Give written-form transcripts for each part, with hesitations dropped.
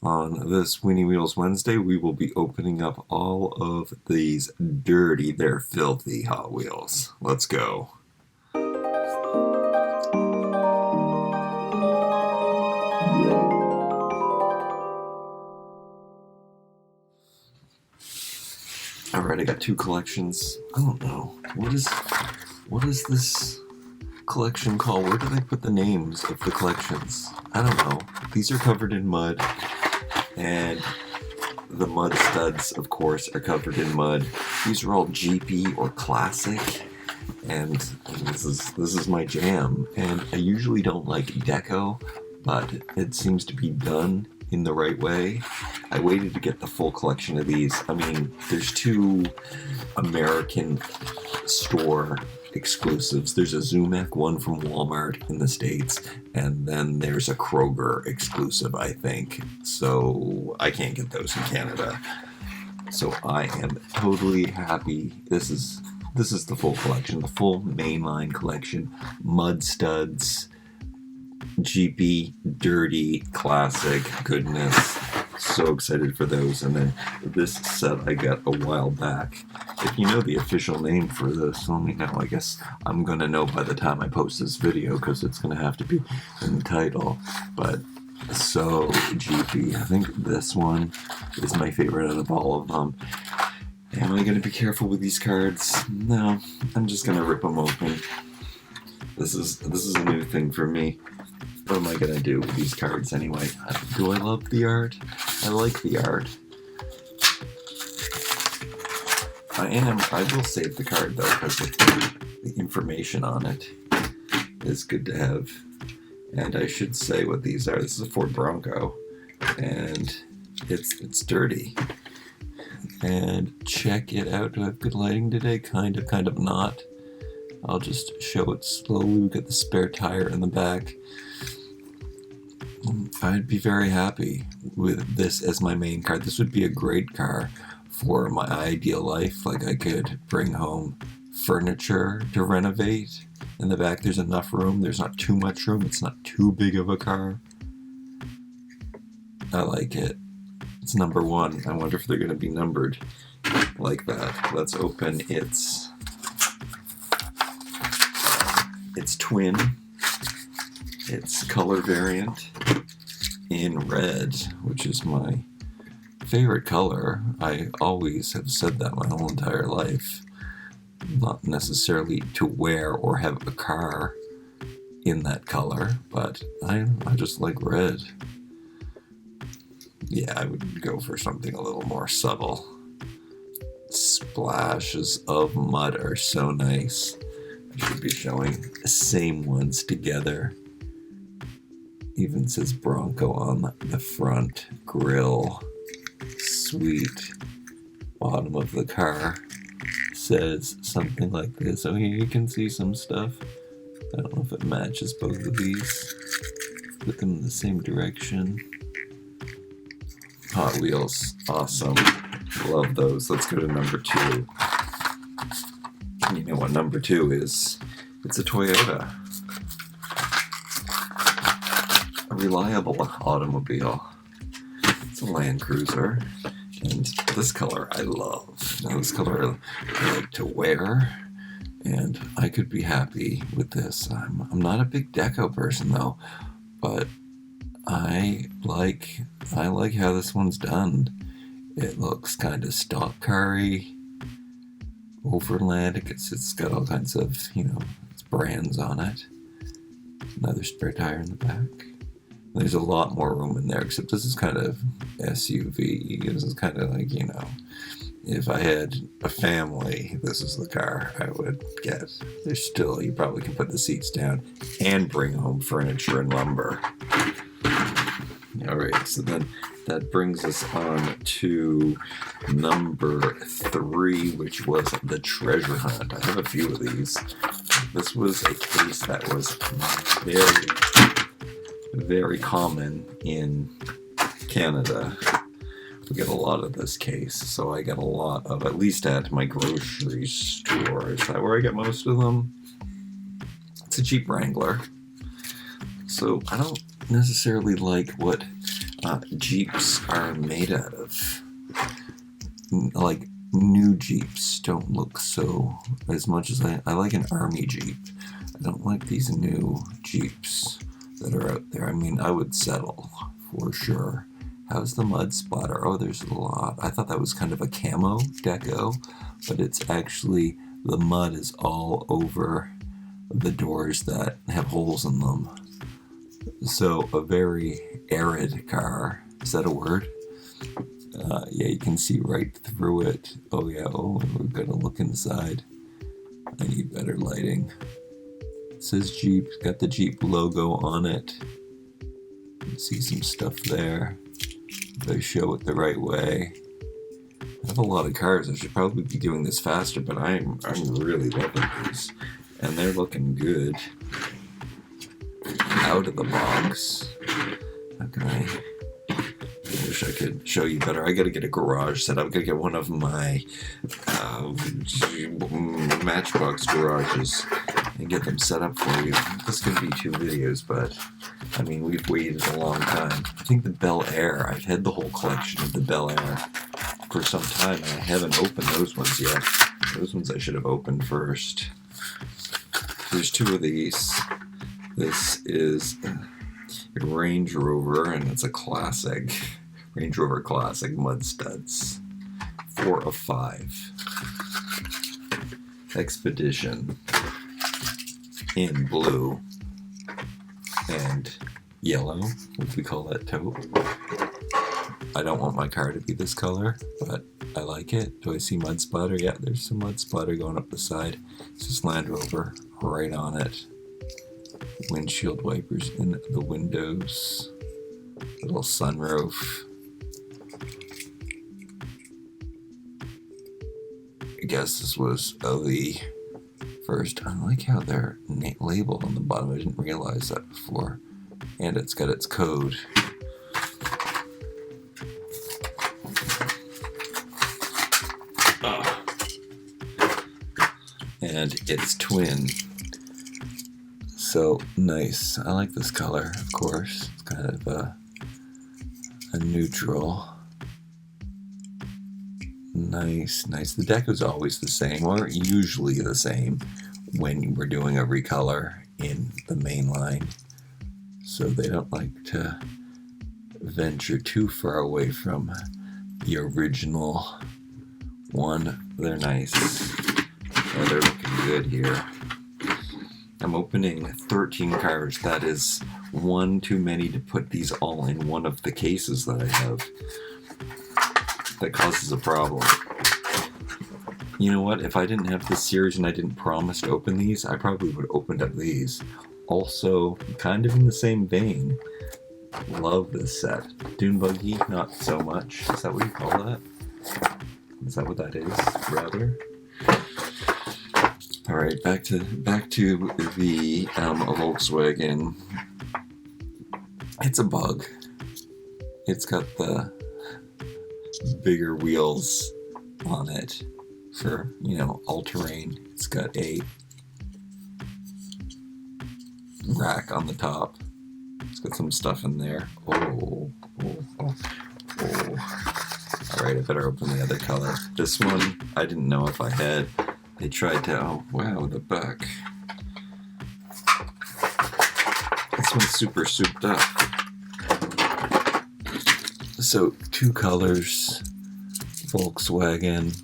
On this Weenie Wheels Wednesday, we will be opening up all of these dirty, they're filthy Hot Wheels. Let's go. Alright, I got two collections. I don't know. What is this collection called? Where do they put the names of the collections? I don't know. These are covered in mud, and the mud studs, of course, are covered in mud. These are all GP or classic, and this is my jam. And I usually don't like deco, but it seems to be done in the right way. I waited to get the full collection of these. I mean, there's two American store exclusives. There's a Zamac, one from Walmart in the States, and then there's a Kroger exclusive, I think. So I can't get those in Canada. So I am totally happy. This is the full collection, the full mainline collection. Mud studs, GP, dirty, classic, goodness. So excited for those. And then this set I got a while back. If you know the official name for this, let me know. I guess I'm going to know by the time I post this video, because it's going to have to be in the title. But so GP. I think this one is my favorite out of all of them. Am I going to be careful with these cards? No, I'm just going to rip them open. This is a new thing for me. What am I going to do with these cards anyway? Do I love the art? I like the art. I will save the card though, because the information on it is good to have. And I should say what these are. This is a Ford Bronco, and it's dirty. And check it out. Do I have good lighting today? Kind of not. I'll just show it slowly. We got the spare tire in the back. I'd be very happy with this as my main car. This would be a great car for my ideal life. Like, I could bring home furniture to renovate. In the back there's enough room. There's not too much room. It's not too big of a car. I like it. It's number one. I wonder if they're going to be numbered like that. Let's open its twin. Its color variant in red, which is my favorite color. I always have said that my whole entire life. Not necessarily to wear or have a car in that color, but I just like red. Yeah, I would go for something a little more subtle. Splashes of mud are so nice. I should be showing the same ones together. Even says Bronco on the front grille. Sweet. Bottom of the car says something like this. Oh, here you can see some stuff. I don't know if it matches both of these. Put them in the same direction. Hot Wheels. Awesome. Love those. Let's go to number 2. You know what number 2 is? It's a Toyota. A reliable automobile. It's a Land Cruiser. And this color I love. Now, this color I like to wear, and I could be happy with this. I'm not a big deco person though, but I like how this one's done. It looks kind of stock car-y, overland. It's got all kinds of, it's brands on it. Another spare tire in the back. There's a lot more room in there, except this is kind of SUV. This is kind of like, if I had a family, this is the car I would get. There's still, you probably can put the seats down and bring home furniture and lumber. All right, so then that brings us on to number 3, which was the treasure hunt. I have a few of these. This was a case that was very common in Canada. We get a lot of this case, so I get a lot of, at least at my grocery store. Is that where I get most of them? It's a Jeep Wrangler. So I don't necessarily like what Jeeps are made out of. Like, new Jeeps don't look so as much as I like an army Jeep. I don't like these new Jeeps that are out there. I mean, I would settle for sure. How's the mud splatter? Oh, there's a lot. I thought that was kind of a camo deco, but it's actually, the mud is all over the doors that have holes in them. So a very arid car. Is that a word? Yeah, you can see right through it. Oh yeah, oh, we're gonna look inside. I need better lighting. It says Jeep, got the Jeep logo on it. You can see some stuff there. If I show it the right way. I have a lot of cars. I should probably be doing this faster, but I'm really loving these. And they're looking good. Out of the box. How can I wish I could show you better. I gotta get a garage set up. I gotta get one of my Matchbox garages and get them set up for you. This could be 2 videos, but I mean, we've waited a long time. I think the Bel Air, I've had the whole collection of the Bel Air for some time, and I haven't opened those ones yet. Those ones I should have opened first. There's 2 of these. This is a Range Rover, and it's a classic. Range Rover Classic Mud Studs. 4 of 5. Expedition in blue and yellow. Would we call that taupe? I don't want my car to be this color, but I like it. Do I see mud splatter? Yeah, there's some mud splatter going up the side. It's just Land Rover right on it. Windshield wipers in the windows. Little sunroof. I guess this was the first. I like how they're labeled on the bottom. I didn't realize that before. And it's got its code. And it's twin. So nice. I like this color, of course. It's kind of a neutral. Nice, nice. The deck is always the same, or usually the same, when we're doing a recolor in the main line. So they don't like to venture too far away from the original one. They're nice. Oh, they're looking good here. I'm opening 13 cars. That is one too many to put these all in one of the cases that I have. That causes a problem. You know what? If I didn't have this series and I didn't promise to open these, I probably would have opened up these. Also, kind of in the same vein. Love this set. Dune Buggy, not so much. Is that what you call that? Is that what that is, rather? All right, back to the Volkswagen. It's a bug. It's got the bigger wheels on it for, all-terrain. It's got a rack on the top. It's got some stuff in there. Oh. All right, I better open the other color. This one, I didn't know if I had. They tried to, oh wow, the back. This one's super souped up. So 2 colors, Volkswagen.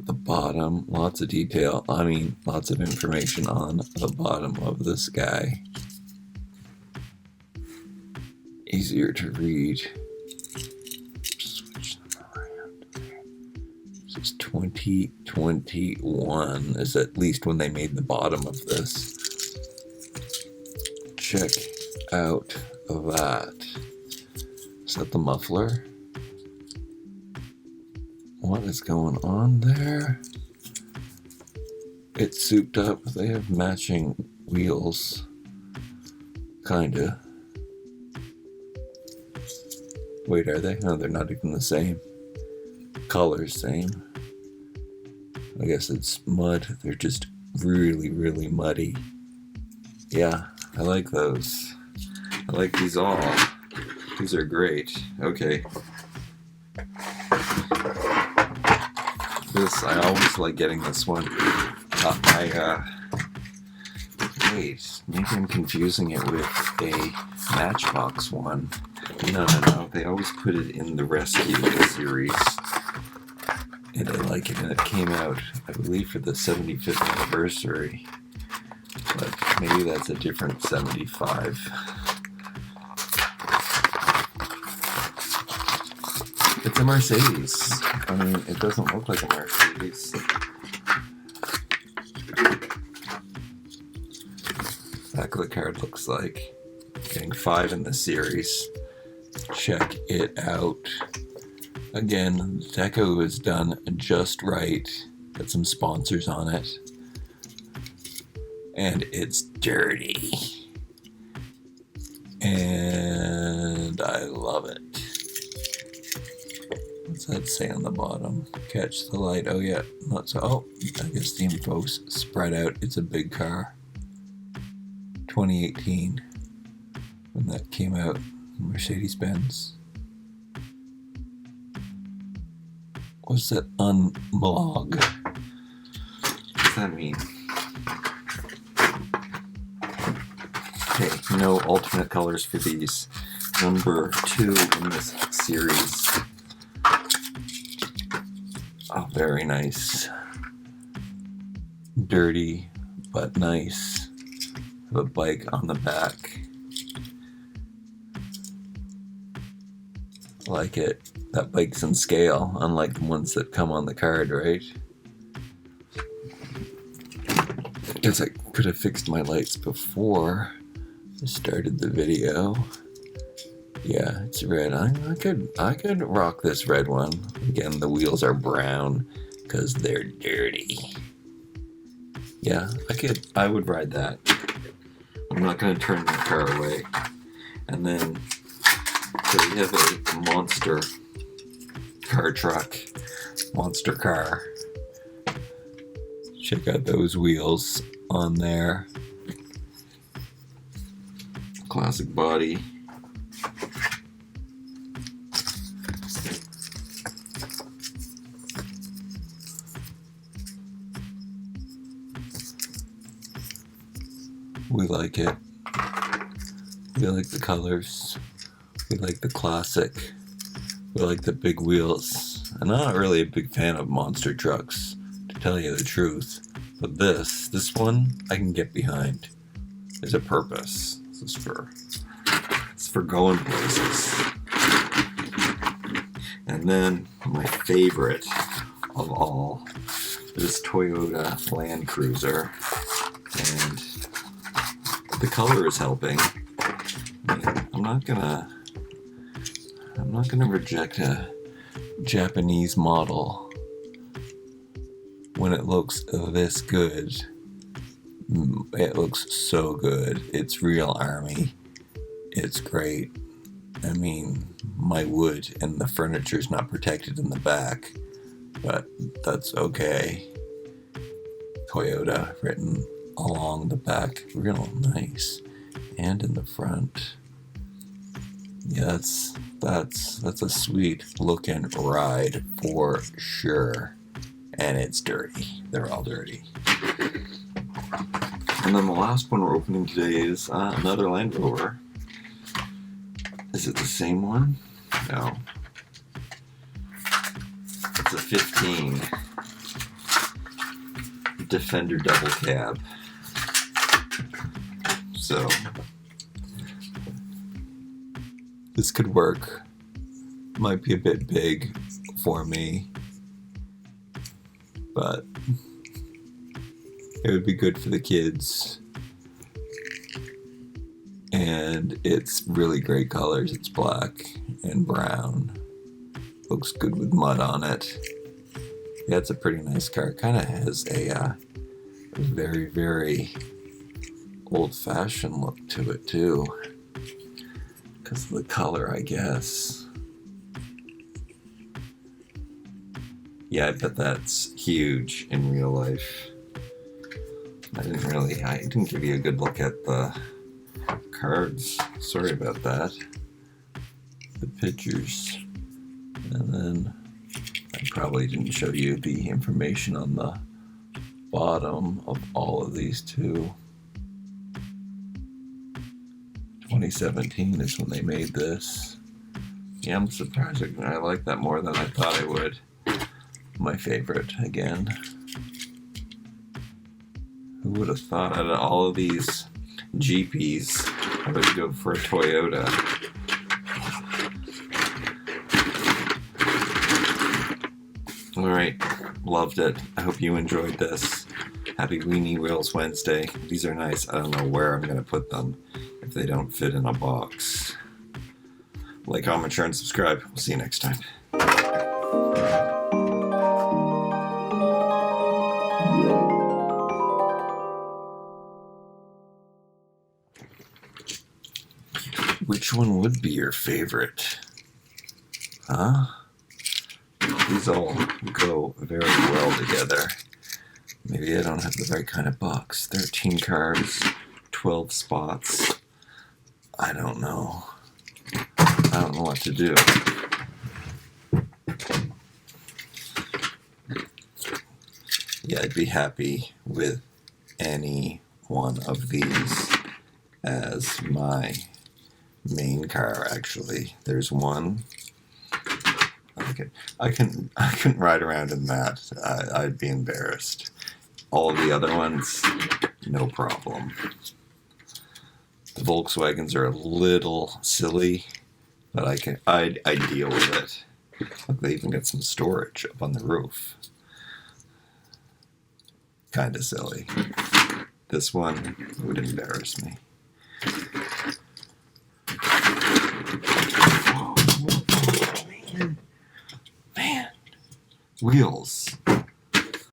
The bottom, lots of detail. I mean, lots of information on the bottom of this guy. Easier to read. Switch them around. This is 2021, is at least when they made the bottom of this. Check out that. Is that the muffler? What is going on there? It's souped up. They have matching wheels. Kinda. Wait, are they? No, they're not even the same. Colors same. I guess it's mud. They're just really, really muddy. Yeah, I like those. I like these all. These are great. Okay. This, I always like getting this one. Wait, maybe I'm confusing it with a Matchbox one. No. They always put it in the Rescue series. And I like it, and it came out, I believe, for the 75th anniversary. But maybe that's a different 75. It's a Mercedes. I mean, it doesn't look like a Mercedes. Back of the card looks like. Getting 5 in the series. Check it out. Again, the deco is done just right. Got some sponsors on it. And it's dirty. And I love it. What's that say on the bottom? Catch the light. Oh yeah, not so. Oh, I guess the info's spread out. It's a big car. 2018 when that came out. Mercedes-Benz. What's that? Unimog. What does that mean? Okay, no alternate colors for these. Number 2 in this series. Oh, very nice. Dirty, but nice. Have a bike on the back. Like it. That bike's in scale, unlike the ones that come on the card, right? I guess I could have fixed my lights before I started the video. Yeah, it's red. I could rock this red one. Again, the wheels are brown because they're dirty. Yeah, I would ride that. I'm not gonna turn the car away. And then, so we have a monster car truck, monster car. Check out those wheels on there. Classic body. We like it. We like the colors. We like the classic. We like the big wheels. I'm not really a big fan of monster trucks, to tell you the truth. But this one, I can get behind. There's a purpose. It's for going places. And then my favorite of all, this Toyota Land Cruiser. And the color is helping. I mean, I'm not gonna reject a Japanese model when it looks this good. It looks so good. It's real army. It's great. I mean, my wood and the furniture's not protected in the back, but that's okay. Toyota written along the back, real nice, and in the front. Yeah, that's a sweet looking ride for sure. And it's dirty. They're all dirty. And then the last one we're opening today is another Land Rover. Is it the same one? No. It's a 15 Defender double cab. So this could work. Might be a bit big for me, but it would be good for the kids. And it's really great colors. It's black and brown. Looks good with mud on it. Yeah, it's a pretty nice car. Kind of has a very, very old-fashioned look to it too, because of the color, I guess. Yeah, I bet that's huge in real life. I didn't give you a good look at the cards. Sorry about that. The pictures. And then I probably didn't show you the information on the bottom of all of these too. 2017 is when they made this. Yeah, I'm surprised. I like that more than I thought I would. My favorite again. Who would have thought out of all of these Jeepies I would go for a Toyota? Alright, loved it. I hope you enjoyed this. Happy Weenie Wheels Wednesday. These are nice. I don't know where I'm going to put them if they don't fit in a box. Like, comment, share, and subscribe. We'll see you next time. Which one would be your favorite? Huh? These all go very well together. Maybe I don't have the right kind of box. 13 cars, 12 spots. I don't know. I don't know what to do. Yeah, I'd be happy with any one of these as my main car, actually. There's one. I can ride around in that. I'd be embarrassed. All of the other ones, no problem. The Volkswagens are a little silly, but I deal with it. Look, they even got some storage up on the roof. Kind of silly. This one would embarrass me. Man, wheels.